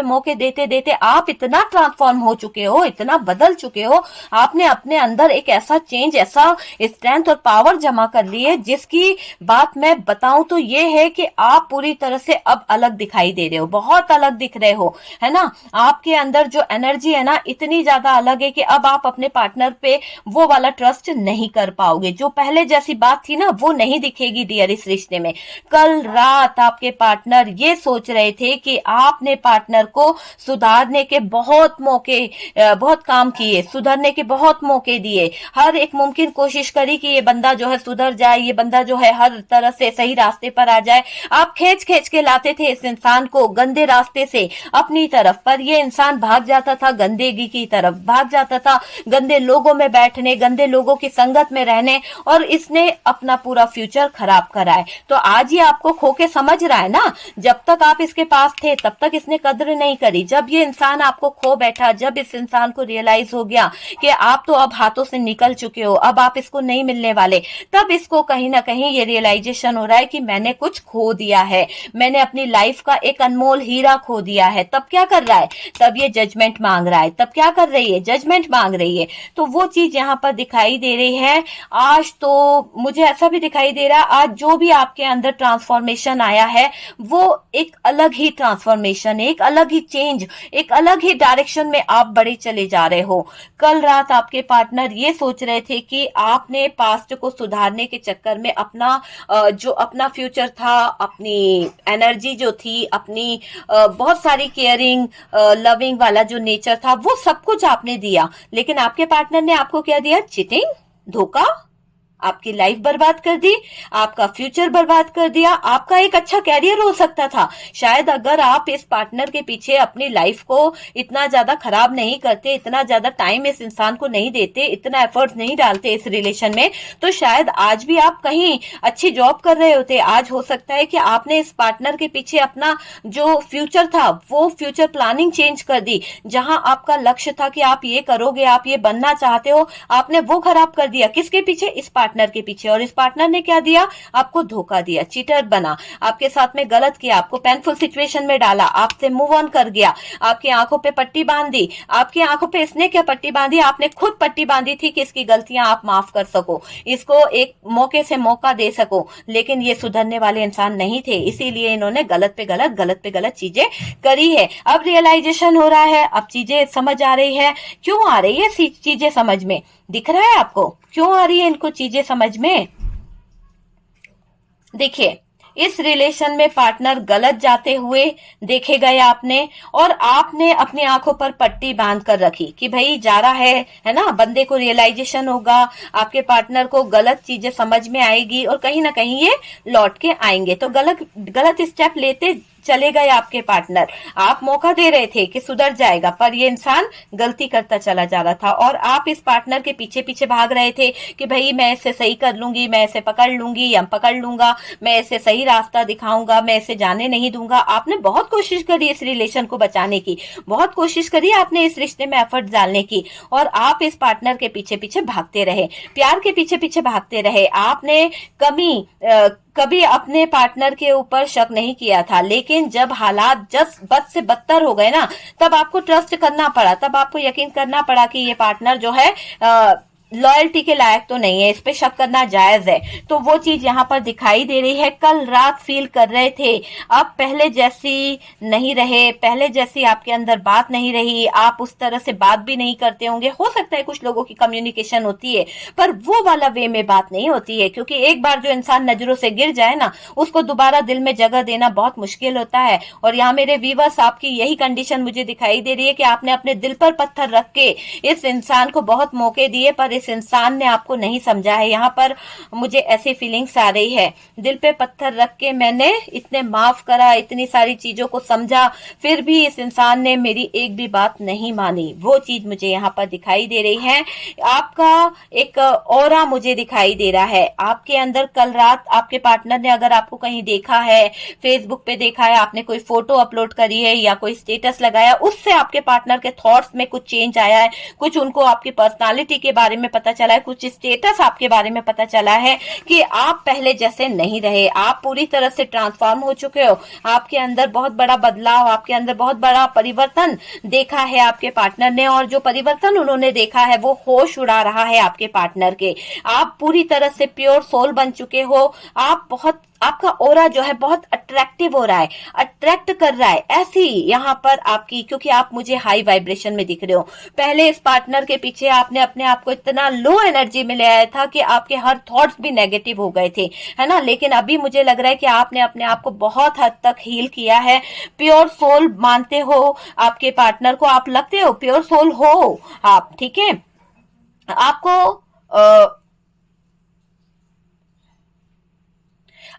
मौके देते देते आप इतना ट्रांसफॉर्म हो चुके हो, इतना बदल चुके हो, आपने अपने अंदर एक ऐसा चेंज, ऐसा स्ट्रेंथ और पावर जमा कर ली है, जिसकी बात मैं बताऊं तो ये है कि आप पूरी तरह से अब अलग दिखाई दे रहे हो, बहुत अलग दिख रहे हो, है ना। आपके अंदर जो एनर्जी है ना, इतनी ज्यादा अलग है कि अब आप अपने पार्टनर पे वो वाला ट्रस्ट नहीं कर पाओगे, जो पहले जैसी बात थी ना, वो नहीं दिखेगी डियर इस रिश्ते में। कल रात आपके पार्टनर ये सोच रहे थे कि आपने पार्टनर को सुधारने के बहुत मौके, बहुत काम किए, सुधरने के बहुत मौके दिए, हर एक मुमकिन कोशिश करी कि ये बंदा जो है सुधर जाए, ये बंदा जो है हर तरह से सही रास्ते पर आ जाए। आप खींच खींच के लाते थे इस इंसान को गंदे रास्ते से अपनी तरफ, पर ये इंसान भाग जाता था गंदगी की तरफ, भाग जाता था गंदे लोगों में बैठने, गंदे लोगों की संगत में रहने, और इसने अपना पूरा फ्यूचर खराब करा है। तो आज ये आपको खो के समझ रहा है ना, जब तक आप इसके पास थे तब तक इसने कद्र नहीं करी। जब ये इंसान आपको खो बैठा, जब इस इंसान को रियलाइज हो गया कि आप तो अब हाथों से निकल चुके हो, अब आप इसको नहीं मिलने वाले, तब इसको कहीं ना कहीं ये रियलाइजेशन हो रहा है कि मैंने कुछ खो दिया है, मैंने अपनी लाइफ का एक अनमोल हीरा खो दिया है। तब क्या कर रहा है? तब ये जजमेंट मांग रहा है। तब क्या कर रही है? जजमेंट मांग रही है। तो वो चीज यहाँ पर दिखाई दे रही है। आज तो मुझे ऐसा भी दिखाई दे रहा है, आज जो भी आपके अंदर ट्रांसफॉर्मेशन आया है, वो एक अलग ही ट्रांसफॉर्मेशन, एक अलग ही चेंज, एक अलग ही डायरेक्शन में आप बढ़े चले जा रहे हो। कल रात आपके पार्टनर ये सोच रहे थे कि आपने पास्ट को सुधारने के चक्कर में अपना जो अपना फ्यूचर था, अपनी एनर्जी जो थी, अपनी बहुत सारी केयरिंग लविंग वाला जो नेचर था, वो सब कुछ आपने दिया। लेकिन आपके पार्टनर ने आपको क्या दिया? चीटिंग, धोखा, आपकी लाइफ बर्बाद कर दी, आपका फ्यूचर बर्बाद कर दिया। आपका एक अच्छा कैरियर हो सकता था शायद, अगर आप इस पार्टनर के पीछे अपनी लाइफ को इतना ज्यादा खराब नहीं करते, इतना ज्यादा टाइम इस इंसान को नहीं देते, इतना एफर्ट नहीं डालते इस रिलेशन में, तो शायद आज भी आप कहीं अच्छी जॉब कर रहे होते। आज हो सकता है कि आपने इस पार्टनर के पीछे अपना जो फ्यूचर था, वो फ्यूचर प्लानिंग चेंज कर दी। जहां आपका लक्ष्य था कि आप ये करोगे, आप ये बनना चाहते हो, आपने वो खराब कर दिया। किसके पीछे? इस पार्टनर के पीछे। और इस पार्टनर ने क्या दिया? आपको धोखा दिया, चीटर बना, आपके साथ में गलत किया, आपको पेनफुल सिचुएशन में डाला, आपसे मूव ऑन कर गया, आपकी आंखों पे पट्टी बांध दी। आपकी आंखों पे इसने क्या पट्टी बांधी? आपने खुद पट्टी बांधी थी कि इसकी गलतियां आप माफ कर सको, इसको एक मौके से मौका दे सको। लेकिन ये सुधरने वाले इंसान नहीं थे, इसीलिए इन्होंने गलत पे गलत चीजें करी है। अब रियलाइजेशन हो रहा है, अब चीजें समझ आ रही है। क्यों आ रही है चीजें समझ में? दिख रहा है आपको क्यों आ रही है इनको चीजें समझ में? देखिए, इस रिलेशन में पार्टनर गलत जाते हुए देखे गए आपने, और आपने अपनी आंखों पर पट्टी बांध कर रखी कि भाई जा रहा है ना। बंदे को रियलाइजेशन होगा, आपके पार्टनर को गलत चीजें समझ में आएगी, और कहीं ना कहीं ये लौट के आएंगे। तो गलत स्टेप लेते चले गए आपके पार्टनर। आप मौका दे रहे थे कि सुधर जाएगा, पर ये इंसान गलती करता चला जा रहा था, और आप इस पार्टनर के पीछे पीछे भाग रहे थे कि भाई मैं इसे सही कर लूंगी, मैं इसे पकड़ लूंगी या पकड़ लूंगा, मैं इसे सही रास्ता दिखाऊंगा, मैं इसे जाने नहीं दूंगा। आपने बहुत कोशिश करी इस रिलेशन को बचाने की, बहुत कोशिश करी आपने इस रिश्ते में एफर्ट डालने की, और आप इस पार्टनर के पीछे पीछे भागते रहे, प्यार के पीछे पीछे भागते रहे। आपने कभी अपने पार्टनर के ऊपर शक नहीं किया था, लेकिन जब हालात बद से बदतर हो गए ना, तब आपको ट्रस्ट करना पड़ा, तब आपको यकीन करना पड़ा कि ये पार्टनर जो है लॉयल्टी के लायक तो नहीं है, इस पे शक करना जायज है। तो वो चीज यहाँ पर दिखाई दे रही है। कल रात फील कर रहे थे, अब पहले जैसी नहीं रहे, पहले जैसी आपके अंदर बात नहीं रही, आप उस तरह से बात भी नहीं करते होंगे। हो सकता है कुछ लोगों की कम्युनिकेशन होती है, पर वो वाला वे में बात नहीं होती है, क्योंकि एक बार जो इंसान नजरों से गिर जाए ना, उसको दोबारा दिल में जगह देना बहुत मुश्किल होता है। और यहाँ मेरे व्यूअर्स, आपकी यही कंडीशन मुझे दिखाई दे रही है कि आपने अपने दिल पर पत्थर रख के इस इंसान को बहुत मौके दिए, पर इस इंसान ने आपको नहीं समझा है। यहाँ पर मुझे ऐसी फीलिंग्स आ रही है, दिल पे पत्थर रख के मैंने इतने माफ करा, इतनी सारी चीजों को समझा, फिर भी इस इंसान ने मेरी एक भी बात नहीं मानी। वो चीज मुझे यहाँ पर दिखाई दे रही है। आपका एक ऑरा मुझे दिखाई दे रहा है आपके अंदर। कल रात आपके पार्टनर ने अगर आपको कहीं देखा है, फेसबुक पे देखा है, आपने कोई फोटो अपलोड करी है या कोई स्टेटस लगाया, उससे आपके पार्टनर के थॉट्स में कुछ चेंज आया है, कुछ उनको आपकी पर्सनालिटी के बारे में पता चला है, कुछ स्टेटस आपके बारे में पता चला है कि आप पहले जैसे नहीं रहे, आप पूरी तरह से ट्रांसफॉर्म हो चुके हो। आपके अंदर बहुत बड़ा बदलाव, आपके अंदर बहुत बड़ा परिवर्तन देखा है आपके पार्टनर ने, और जो परिवर्तन उन्होंने देखा है वो होश उड़ा रहा है आपके पार्टनर के। आप पूरी तरह से प्योर सोल बन चुके हो। आप बहुत, आपका ऑरा जो है बहुत अट्रैक्टिव हो रहा है, अट्रैक्ट कर रहा है ऐसी यहाँ पर आपकी, क्योंकि आप मुझे हाई वाइब्रेशन में दिख रहे हो। पहले इस पार्टनर के पीछे आपने अपने आप को इतना लो एनर्जी में ले आया था कि आपके हर थॉट्स भी नेगेटिव हो गए थे, है ना। लेकिन अभी मुझे लग रहा है कि आपने अपने आप को बहुत हद तक हील किया है। प्योर सोल मानते हो आपके पार्टनर को, आप लगते हो प्योर सोल हो आप, ठीक है।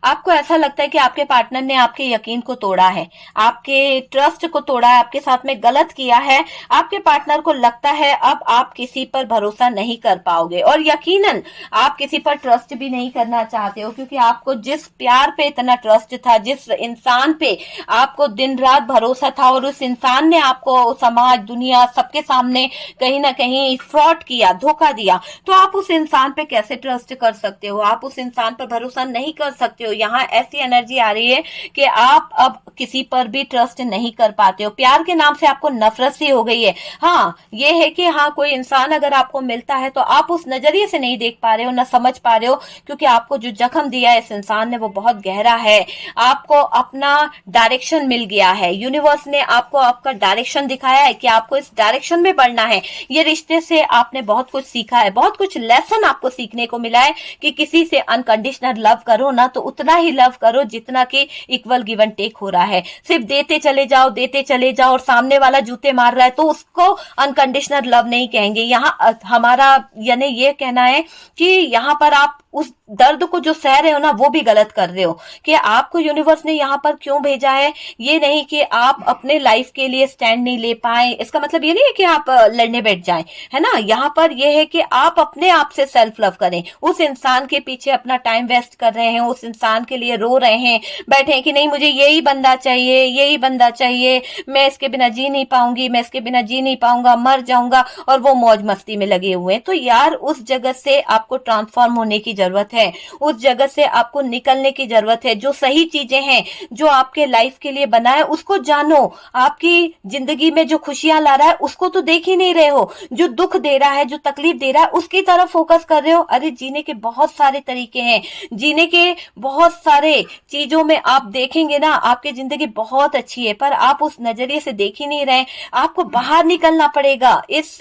आपको ऐसा लगता है कि आपके पार्टनर ने आपके यकीन को तोड़ा है, आपके ट्रस्ट को तोड़ा है, आपके साथ में गलत किया है। आपके पार्टनर को लगता है अब आप किसी पर भरोसा नहीं कर पाओगे, और यकीनन आप किसी पर ट्रस्ट भी नहीं करना चाहते हो, क्योंकि आपको जिस प्यार पे इतना ट्रस्ट था, जिस इंसान पे आपको दिन रात भरोसा था, और उस इंसान ने आपको समाज, दुनिया, सबके सामने कहीं ना कहीं फ्रॉड किया, धोखा दिया, तो आप उस इंसान पे कैसे ट्रस्ट कर सकते हो? आप उस इंसान पर भरोसा नहीं कर सकते हो। यहाँ ऐसी एनर्जी आ रही है कि आप अब किसी पर भी ट्रस्ट नहीं कर पाते हो। प्यार के नाम से आपको नफरत सी हो गई है। हाँ, ये है कि हाँ, कोई इंसान अगर आपको मिलता है तो आप उस नजरिए से नहीं देख पा रहे हो, ना समझ पा रहे हो, क्योंकि आपको जो जख्म दिया है इस इंसान ने वो बहुत गहरा है। आपको अपना डायरेक्शन मिल गया है, यूनिवर्स ने आपको आपका डायरेक्शन दिखाया है कि आपको इस डायरेक्शन में बढ़ना है। ये रिश्ते से आपने बहुत कुछ सीखा है, बहुत कुछ लेसन आपको सीखने को मिला है कि किसी से अनकंडीशनल लव करो ना, तो उतना ही लव करो जितना कि इक्वल गिव एंड टेक हो रहा है। सिर्फ देते चले जाओ, देते चले जाओ, और सामने वाला जूते मार रहा है तो उसको अनकंडीशनल लव नहीं कहेंगे। यहाँ हमारा यानी ये कहना है कि यहाँ पर आप उस दर्द को जो सह रहे हो ना, वो भी गलत कर रहे हो। कि आपको यूनिवर्स ने यहाँ पर क्यों भेजा है, ये नहीं कि आप अपने लाइफ के लिए स्टैंड नहीं ले पाए, इसका मतलब ये नहीं है कि आप लड़ने बैठ जाएं, है ना। यहाँ पर ये है कि आप अपने आप से सेल्फ लव करें। उस इंसान के पीछे अपना टाइम वेस्ट कर रहे हैं, उस इंसान के लिए रो रहे हैं, बैठे हैं कि नहीं मुझे यही बंदा चाहिए, यही बंदा चाहिए, मैं इसके बिना जी नहीं पाऊंगी, मैं इसके बिना जी नहीं पाऊंगा, मर जाऊंगा, और वो मौज मस्ती में लगे हुए हैं। तो यार, उस जगह से आपको ट्रांसफॉर्म होने की जरूरत है, उस जगह से आपको निकलने की जरूरत है। जो सही चीजें हैं, जो आपके लाइफ के लिए बना है, उसको जानो। आपकी जिंदगी में जो खुशियां ला रहा है उसको तो देख ही नहीं रहे हो, जो दुख दे रहा है, जो तकलीफ दे रहा है, उसकी तरफ फोकस कर रहे हो। अरे जीने के बहुत सारे तरीके हैं, जीने के बहुत सारे चीजों में आप देखेंगे ना, आपकी जिंदगी बहुत अच्छी है, पर आप उस नजरिए से देख ही नहीं रहे। आपको बाहर निकलना पड़ेगा, इस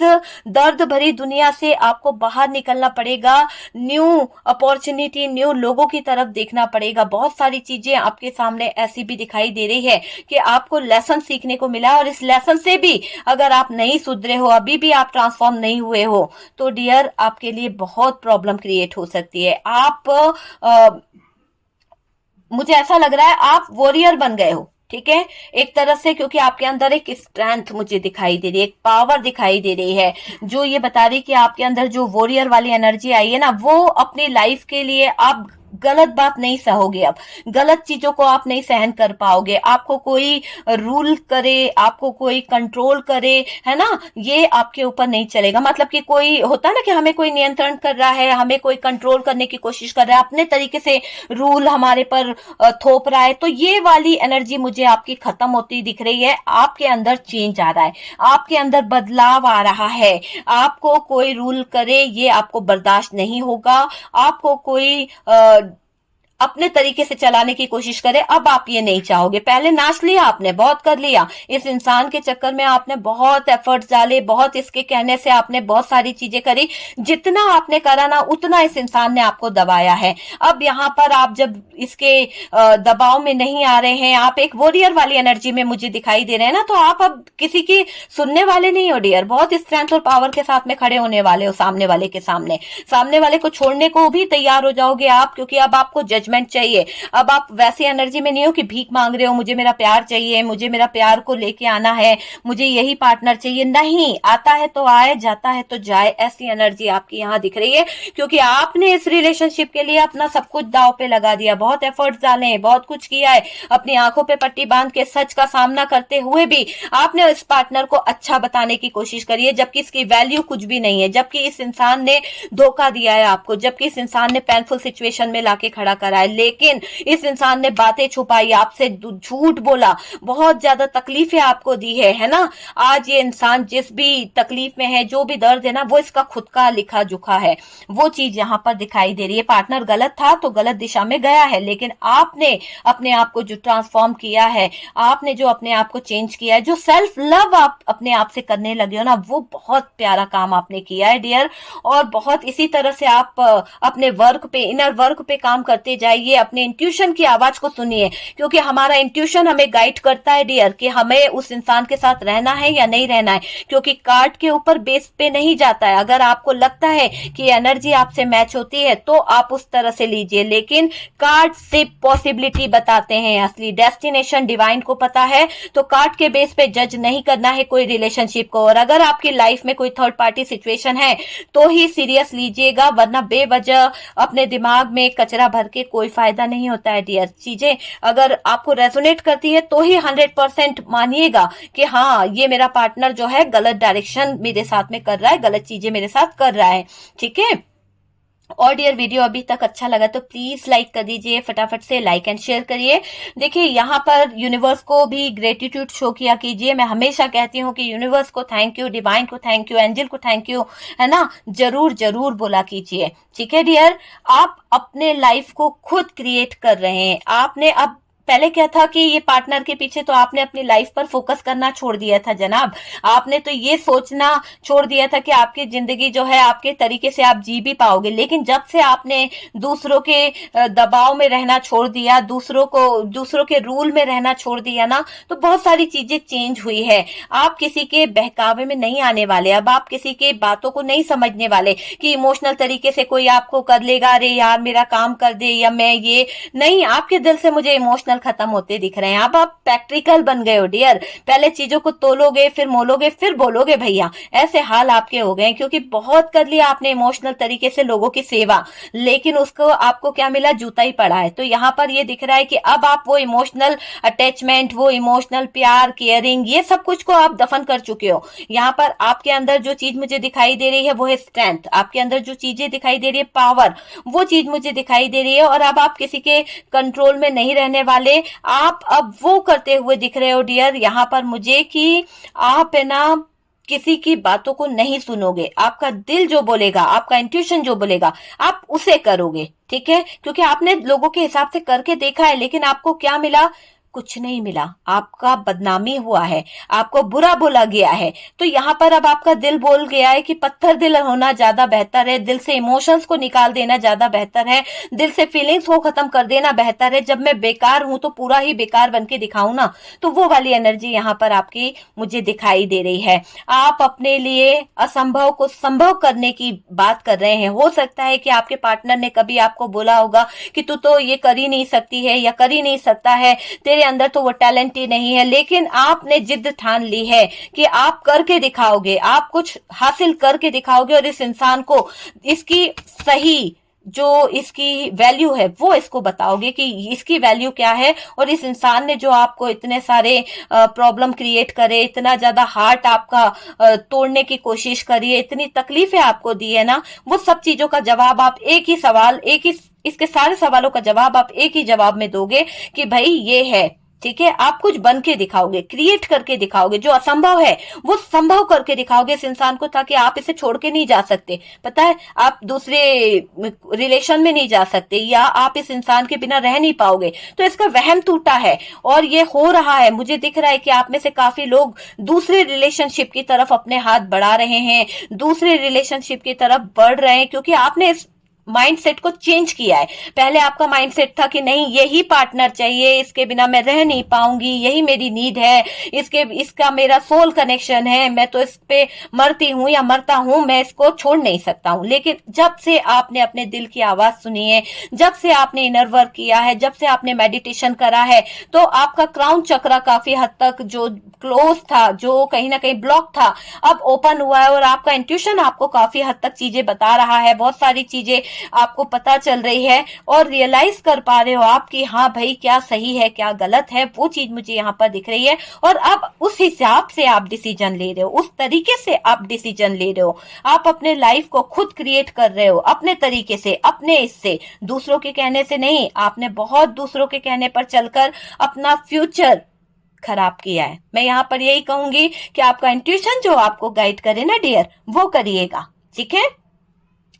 दर्द भरी दुनिया से आपको बाहर निकलना पड़ेगा, न्यू अपॉर्चुनिटी, न्यू लोगों की तरफ देखना पड़ेगा। बहुत सारी चीजें आपके सामने ऐसी भी दिखाई दे रही है कि आपको लेसन सीखने को मिला, और इस लेसन से भी अगर आप नहीं सुधरे हो, अभी भी आप ट्रांसफॉर्म नहीं हुए हो, तो डियर आपके लिए बहुत प्रॉब्लम क्रिएट हो सकती है। मुझे ऐसा लग रहा है आप वॉरियर बन गए हो, ठीक है, एक तरह से, क्योंकि आपके अंदर एक स्ट्रेंथ मुझे दिखाई दे रही है, एक पावर दिखाई दे रही है, जो ये बता रही कि आपके अंदर जो वॉरियर वाली एनर्जी आई है ना, वो अपनी लाइफ के लिए आप गलत बात नहीं सहोगे, अब गलत चीजों को आप नहीं सहन कर पाओगे। आपको कोई रूल करे, आपको कोई कंट्रोल करे, है ना, ये आपके ऊपर नहीं चलेगा। मतलब कि कोई होता है ना कि हमें कोई नियंत्रण कर रहा है, हमें कोई कंट्रोल करने की कोशिश कर रहा है, अपने तरीके से रूल हमारे पर थोप रहा है, तो ये वाली एनर्जी मुझे आपकी खत्म होती दिख रही है। आपके अंदर चेंज आ रहा है, आपके अंदर बदलाव आ रहा है। आपको कोई रूल करे ये आपको बर्दाश्त नहीं होगा। आपको कोई अपने तरीके से चलाने की कोशिश करे, अब आप ये नहीं चाहोगे। पहले नाच लिया आपने, बहुत कर लिया, इस इंसान के चक्कर में आपने बहुत एफर्ट्स डाले, बहुत इसके कहने से आपने बहुत सारी चीजें करी, जितना आपने करा ना उतना इस इंसान ने आपको दबाया है। अब यहाँ पर आप जब इसके दबाव में नहीं आ रहे हैं, आप एक वॉरियर वाली एनर्जी में मुझे दिखाई दे रहे हैं ना, तो आप अब किसी की सुनने वाले नहीं हो डियर। बहुत स्ट्रेंथ और पावर के साथ में खड़े होने वाले हो सामने वाले के सामने, सामने वाले को छोड़ने को भी तैयार हो जाओगे आप, क्योंकि अब आपको जजमेंट चाहिए। अब आप वैसी एनर्जी में नहीं हो कि भीख मांग रहे हो, मुझे मेरा प्यार चाहिए, मुझे मेरा प्यार को लेके आना है, मुझे यही पार्टनर चाहिए। नहीं, आता है तो आए, जाता है तो जाए, ऐसी एनर्जी आपकी यहाँ दिख रही है। क्योंकि आपने इस रिलेशनशिप के लिए अपना सब कुछ दांव पे लगा दिया, बहुत एफर्ट्स डाले, बहुत कुछ किया है, अपनी आंखों पे पट्टी बांध के सच का सामना करते हुए भी आपने इस पार्टनर को अच्छा बताने की कोशिश करी है, जबकि इसकी वैल्यू कुछ भी नहीं है, जबकि इस इंसान ने धोखा दिया है आपको, जबकि इस इंसान ने पेनफुल सिचुएशन में लाके खड़ा करा है। लेकिन इस इंसान ने बातें छुपाई, आपसे झूठ बोला, बहुत ज्यादा तकलीफें आपको दी है ना। आज ये इंसान जिस भी तकलीफ में है, जो भी दर्द है ना, वो इसका खुद का लिखा जुखा है, वो चीज यहां पर दिखाई दे रही है। पार्टनर गलत था तो गलत दिशा में गया है, लेकिन आपने अपने आप को जो ट्रांसफॉर्म किया है, आपने जो अपने आप को चेंज किया है, जो सेल्फ लव आप अपने आप से करने लगे हो ना, वो बहुत प्यारा काम आपने किया है डियर। और बहुत इसी तरह से आप अपने वर्क पे, इनर वर्क पे काम करते जाइए, अपने इंट्यूशन की आवाज को सुनिए, क्योंकि हमारा इंट्यूशन हमें गाइड करता है डियर कि हमें उस इंसान के साथ रहना है या नहीं रहना है। क्योंकि कार्ड के ऊपर बेस पे नहीं जाता है। अगर आपको लगता है कि एनर्जी आपसे मैच होती है तो आप उस तरह से लीजिए, लेकिन कार्ड से पॉसिबिलिटी बताते हैं, असली डेस्टिनेशन डिवाइन को पता है। तो कार्ड के बेस पे जज नहीं करना है कोई रिलेशनशिप को। और अगर आपकी लाइफ में कोई थर्ड पार्टी सिचुएशन है तो ही सीरियस लीजिएगा, वरना बेवजह अपने दिमाग में कचरा भर के कोई फायदा नहीं होता है डियर। चीजें अगर आपको रेजोनेट करती है तो ही 100% मानिएगा कि हाँ, ये मेरा पार्टनर जो है गलत डायरेक्शन मेरे साथ में कर रहा है, गलत चीजें मेरे साथ कर रहा है, ठीक है। और डियर, वीडियो अभी तक अच्छा लगा तो प्लीज लाइक कर दीजिए, फटाफट से लाइक एंड शेयर करिए। देखिए, यहाँ पर यूनिवर्स को भी ग्रेटिट्यूड शो किया कीजिए। मैं हमेशा कहती हूँ कि यूनिवर्स को थैंक यू, डिवाइन को थैंक यू, एंजल को थैंक यू, है ना, जरूर जरूर बोला कीजिए, ठीक है डियर। आप अपने लाइफ को खुद क्रिएट कर रहे हैं। आपने अब पहले क्या था कि ये पार्टनर के पीछे तो आपने अपनी लाइफ पर फोकस करना छोड़ दिया था जनाब। आपने तो ये सोचना छोड़ दिया था कि आपकी जिंदगी जो है आपके तरीके से आप जी भी पाओगे। लेकिन जब से आपने दूसरों के दबाव में रहना छोड़ दिया, दूसरों के रूल में रहना छोड़ दिया ना, तो बहुत सारी चीजें चेंज हुई है। आप किसी के बहकावे में नहीं आने वाले, अब आप किसी के बातों को नहीं समझने वाले कि इमोशनल तरीके से कोई आपको कर लेगा, अरे यार मेरा काम कर दे, या मैं ये नहीं, आपके दिल से मुझे इमोशनल खत्म होते दिख रहे हैं। अब आप प्रैक्टिकल बन गए हो डियर। पहले चीजों को तोलोगे, फिर मोलोगे, फिर बोलोगे भैया, ऐसे हाल आपके हो गए, क्योंकि बहुत कर लिया आपने इमोशनल तरीके से लोगों की सेवा, लेकिन उसको आपको क्या मिला, जूता ही पड़ा है। तो यहाँ पर ये दिख रहा है कि अब आप वो इमोशनल अटैचमेंट, वो इमोशनल प्यार, केयरिंग, ये सब कुछ को आप दफन कर चुके हो। यहाँ पर आपके अंदर जो चीज मुझे दिखाई दे रही है वो है स्ट्रेंथ, आपके अंदर जो चीजें दिखाई दे रही है पावर, वो चीज मुझे दिखाई दे रही है। और अब आप किसी के कंट्रोल में नहीं रहने वाले, आप अब वो करते हुए दिख रहे हो डियर यहाँ पर मुझे कि आप है ना किसी की बातों को नहीं सुनोगे। आपका दिल जो बोलेगा, आपका इंट्यूशन जो बोलेगा, आप उसे करोगे, ठीक है। क्योंकि आपने लोगों के हिसाब से करके देखा है, लेकिन आपको क्या मिला, कुछ नहीं मिला। आपका बदनामी हुआ है, आपको बुरा बोला गया है। तो यहाँ पर अब आपका दिल बोल गया है कि पत्थर दिल होना ज्यादा बेहतर है, दिल से इमोशंस को निकाल देना ज्यादा बेहतर है, दिल से फीलिंग्स को खत्म कर देना बेहतर है। जब मैं बेकार हूं तो पूरा ही बेकार बन के दिखाऊं ना, तो वो वाली एनर्जी यहाँ पर आपकी मुझे दिखाई दे रही है। आप अपने लिए असंभव को संभव करने की बात कर रहे हैं। हो सकता है कि आपके पार्टनर ने कभी आपको बोला होगा कि तू तो ये कर ही नहीं सकती है या कर ही नहीं सकता है, तेरे अंदर तो वो टैलेंट ही नहीं है। लेकिन आपने जिद ठान ली है कि आप करके दिखाओगे, आप कुछ हासिल करके दिखाओगे, और इस इंसान को इसकी सही जो इसकी वैल्यू है वो इसको बताओगे कि इसकी वैल्यू क्या है। और इस इंसान ने जो आपको इतने सारे प्रॉब्लम क्रिएट करे, इतना ज्यादा हार्ट आपका तोड़ने की कोशिश करी है, इतनी तकलीफें आपको दी है ना, वो सब चीजों का जवाब आप एक ही सवाल, एक ही, इसके सारे सवालों का जवाब आप एक ही जवाब में दोगे कि भाई ये है। ठीक है, आप कुछ बन के दिखाओगे, क्रिएट करके दिखाओगे, जो असंभव है वो संभव करके दिखाओगे इस इंसान को, ताकि आप इसे छोड़ के नहीं जा सकते। पता है, आप दूसरे रिलेशन में नहीं जा सकते, या आप इस इंसान के बिना रह नहीं पाओगे। तो इसका वहम टूटा है और ये हो रहा है। मुझे दिख रहा है कि आप में से काफी लोग दूसरे रिलेशनशिप की तरफ अपने हाथ बढ़ा रहे हैं, दूसरे रिलेशनशिप की तरफ बढ़ रहे हैं, क्योंकि आपने इस माइंडसेट को चेंज किया है। पहले आपका माइंडसेट था कि नहीं, यही पार्टनर चाहिए, इसके बिना मैं रह नहीं पाऊंगी, यही मेरी नीड है, इसका मेरा सोल कनेक्शन है, मैं तो इस पे मरती हूं या मरता हूं, मैं इसको छोड़ नहीं सकता हूं। लेकिन जब से आपने अपने दिल की आवाज सुनी है, जब से आपने इनर वर्क किया है, जब से आपने मेडिटेशन करा है, तो आपका क्राउन चक्रा काफी हद तक जो क्लोज था, जो कहीं ना कहीं ब्लॉक था, अब ओपन हुआ है। और आपका इंट्यूशन आपको काफी हद तक चीजें बता रहा है, बहुत सारी चीजें आपको पता चल रही है और रियलाइज कर पा रहे हो आप कि हाँ भाई, क्या सही है क्या गलत है, वो चीज मुझे यहाँ पर दिख रही है। और अब उस हिसाब से आप डिसीजन ले रहे हो, उस तरीके से आप डिसीजन ले रहे हो। आप अपने लाइफ को खुद क्रिएट कर रहे हो अपने तरीके से, अपने इससे, दूसरों के कहने से नहीं। आपने बहुत दूसरों के कहने पर चलकर अपना फ्यूचर खराब किया है। मैं यहाँ पर यही कहूंगी कि आपका इंट्यूशन जो आपको गाइड करे ना डियर, वो करिएगा। ठीक है,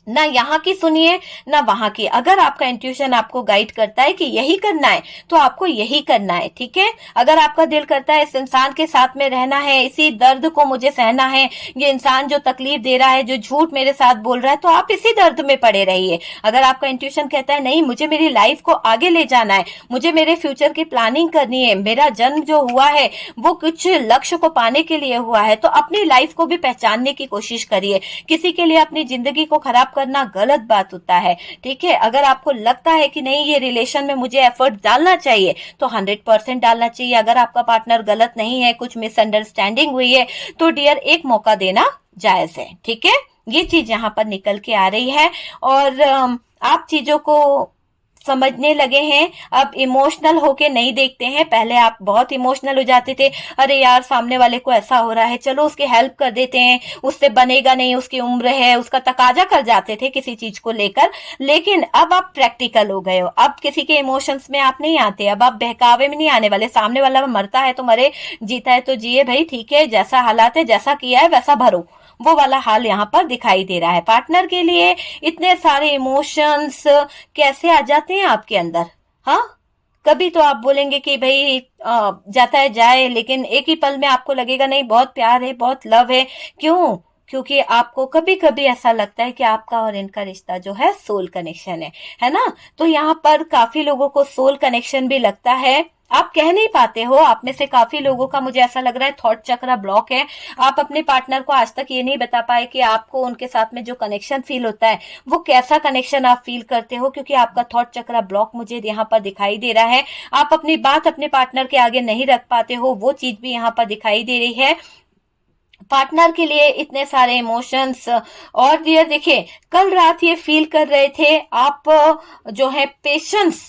ना यहाँ की सुनिए ना वहां की। अगर आपका इंट्यूशन आपको गाइड करता है कि यही करना है, तो आपको यही करना है। ठीक है, अगर आपका दिल करता है इस इंसान के साथ में रहना है, इसी दर्द को मुझे सहना है, ये इंसान जो तकलीफ दे रहा है, जो झूठ मेरे साथ बोल रहा है, तो आप इसी दर्द में पड़े रहिए। अगर आपका इंट्यूशन कहता है नहीं, मुझे मेरी लाइफ को आगे ले जाना है, मुझे मेरे फ्यूचर की प्लानिंग करनी है, मेरा जन्म जो हुआ है वो कुछ लक्ष्य को पाने के लिए हुआ है, तो अपनी लाइफ को भी पहचानने की कोशिश करिए। किसी के लिए अपनी जिंदगी को खराब करना गलत बात होता है। ठीक है, अगर आपको लगता है कि नहीं, ये रिलेशन में मुझे एफर्ट डालना चाहिए, तो 100% डालना चाहिए। अगर आपका पार्टनर गलत नहीं है, कुछ मिसअंडरस्टैंडिंग हुई है, तो डियर एक मौका देना जायज है। ठीक है, ये चीज यहाँ पर निकल के आ रही है और आप चीजों को समझने लगे हैं, अब इमोशनल होके नहीं देखते हैं। पहले आप बहुत इमोशनल हो जाते थे, अरे यार सामने वाले को ऐसा हो रहा है, चलो उसकी हेल्प कर देते हैं, उससे बनेगा नहीं, उसकी उम्र है, उसका तकाजा कर जाते थे किसी चीज को लेकर। लेकिन अब आप प्रैक्टिकल हो गए हो, अब किसी के इमोशंस में आप नहीं आते, अब आप बहकावे में नहीं आने वाले। सामने वाला मरता है तो मरे, जीता है तो जिए भाई, ठीक है, जैसा हालात है, जैसा किया है वैसा भरो, वो वाला हाल यहाँ पर दिखाई दे रहा है। पार्टनर के लिए इतने सारे इमोशंस कैसे आ जाते हैं आपके अंदर? हाँ, कभी तो आप बोलेंगे कि भाई जाता है जाए, लेकिन एक ही पल में आपको लगेगा नहीं, बहुत प्यार है, बहुत लव है। क्यों? क्योंकि आपको कभी कभी ऐसा लगता है कि आपका और इनका रिश्ता जो है सोल कनेक्शन है ना। तो यहाँ पर काफी लोगों को सोल कनेक्शन भी लगता है, आप कह नहीं पाते हो। आप में से काफी लोगों का मुझे ऐसा लग रहा है थॉट चक्रा ब्लॉक है। आप अपने पार्टनर को आज तक ये नहीं बता पाए कि आपको उनके साथ में जो कनेक्शन फील होता है वो कैसा कनेक्शन आप फील करते हो, क्योंकि आपका थॉट चक्रा ब्लॉक मुझे यहाँ पर दिखाई दे रहा है। आप अपनी बात अपने पार्टनर के आगे नहीं रख पाते हो, वो चीज भी यहाँ पर दिखाई दे रही है। पार्टनर के लिए इतने सारे इमोशंस। और डियर देखिए, कल रात ये फील कर रहे थे आप जो है पेशेंस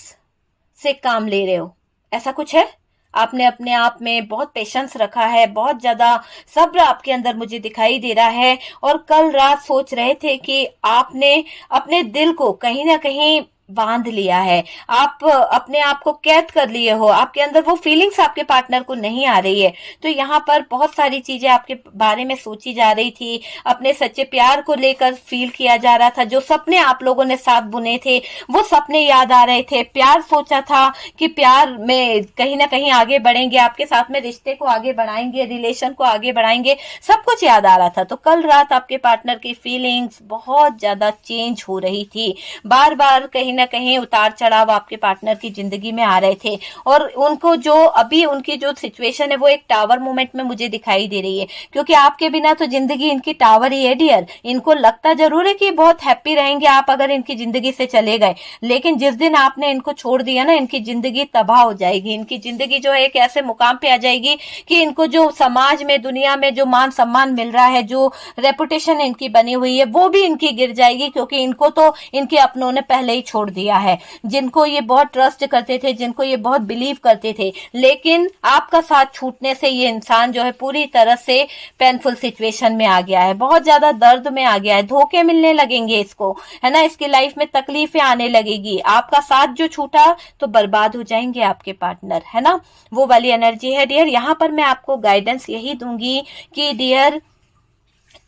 से काम ले रहे हो, ऐसा कुछ है। आपने अपने आप में बहुत पेशेंस रखा है, बहुत ज्यादा सब्र आपके अंदर मुझे दिखाई दे रहा है। और कल रात सोच रहे थे कि आपने अपने दिल को कहीं ना कहीं बांध लिया है, आप अपने आप को कैद कर लिए हो, आपके अंदर वो फीलिंग्स आपके पार्टनर को नहीं आ रही है। तो यहाँ पर बहुत सारी चीजें आपके बारे में सोची जा रही थी, अपने सच्चे प्यार को लेकर फील किया जा रहा था। जो सपने आप लोगों ने साथ बुने थे वो सपने याद आ रहे थे। प्यार सोचा था कि प्यार में कहीं ना कहीं आगे बढ़ेंगे, आपके साथ में रिश्ते को आगे बढ़ाएंगे, रिलेशन को आगे बढ़ाएंगे, सब कुछ याद आ रहा था। तो कल रात आपके पार्टनर की फीलिंग्स बहुत ज्यादा चेंज हो रही थी, बार बार कहीं ना कहीं उतार चढ़ाव आपके पार्टनर की जिंदगी में आ रहे थे, और उनको जो अभी उनकी जो सिचुएशन है वो एक टावर मोमेंट में मुझे दिखाई दे रही है, क्योंकि आपके बिना तो जिंदगी इनकी टावर ही है डियर। इनको लगता जरूर है कि बहुत हैप्पी रहेंगे आप अगर इनकी जिंदगी से चले गए, लेकिन जिस दिन आपने इनको छोड़ दिया ना, इनकी जिंदगी तबाह हो जाएगी। इनकी जिंदगी जो है एक ऐसे मुकाम पे आ जाएगी कि इनको जो समाज में, दुनिया में जो मान सम्मान मिल रहा है, जो रेपुटेशन इनकी बनी हुई है, वो भी इनकी गिर जाएगी, क्योंकि इनको तो इनके अपनों ने पहले ही छोड़ दिया है। जिनको ये बहुत ट्रस्ट करते थे, जिनको ये बहुत बिलीव करते थे, लेकिन आपका साथ छूटने से ये इंसान जो है पूरी तरह से पेनफुल सिचुएशन में आ गया है, बहुत ज्यादा दर्द में आ गया है, धोखे मिलने लगेंगे इसको, है ना, इसकी लाइफ में तकलीफें आने लगेगी। आपका साथ जो छूटा तो बर्बाद हो जाएंगे आपके पार्टनर, है ना, वो वाली एनर्जी है डियर। यहाँ पर मैं आपको गाइडेंस यही दूंगी कि डियर,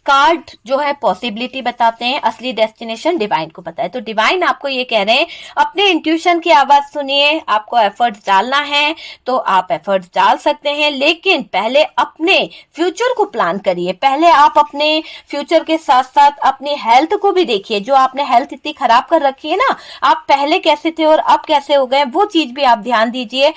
कार्ड जो है पॉसिबिलिटी बताते हैं, असली डेस्टिनेशन डिवाइन को पता है। तो डिवाइन आपको ये कह रहे हैं, अपने इंट्यूशन की आवाज सुनिए। आपको एफर्ट्स डालना है तो आप एफर्ट्स डाल सकते हैं, लेकिन पहले अपने फ्यूचर को प्लान करिए। पहले आप अपने फ्यूचर के साथ साथ अपनी हेल्थ को भी देखिए। जो आपने हेल्थ इतनी खराब कर रखी है ना, आप पहले कैसे थे और अब कैसे हो गए, वो चीज भी आप ध्यान दीजिए।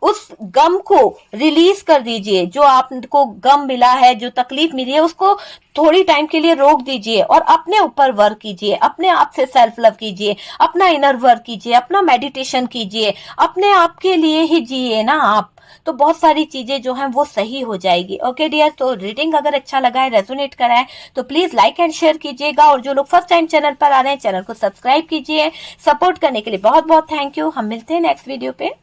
उस गम को रिलीज कर दीजिए। जो आपको गम मिला है, जो तकलीफ मिली है, उसको थोड़ी टाइम के लिए रोक दीजिए और अपने ऊपर वर्क कीजिए। अपने आप से सेल्फ लव कीजिए, अपना इनर वर्क कीजिए, अपना मेडिटेशन कीजिए, अपने आप के लिए ही जिए ना आप, तो बहुत सारी चीजें जो हैं वो सही हो जाएगी। ओके डियर, तो रीडिंग अगर अच्छा लगा है, रेजोनेट करा है, तो प्लीज लाइक एंड शेयर कीजिएगा। और जो लोग फर्स्ट टाइम चैनल पर आ रहे हैं, चैनल को सब्सक्राइब कीजिए। सपोर्ट करने के लिए बहुत बहुत थैंक यू। हम मिलते हैं नेक्स्ट वीडियो पे।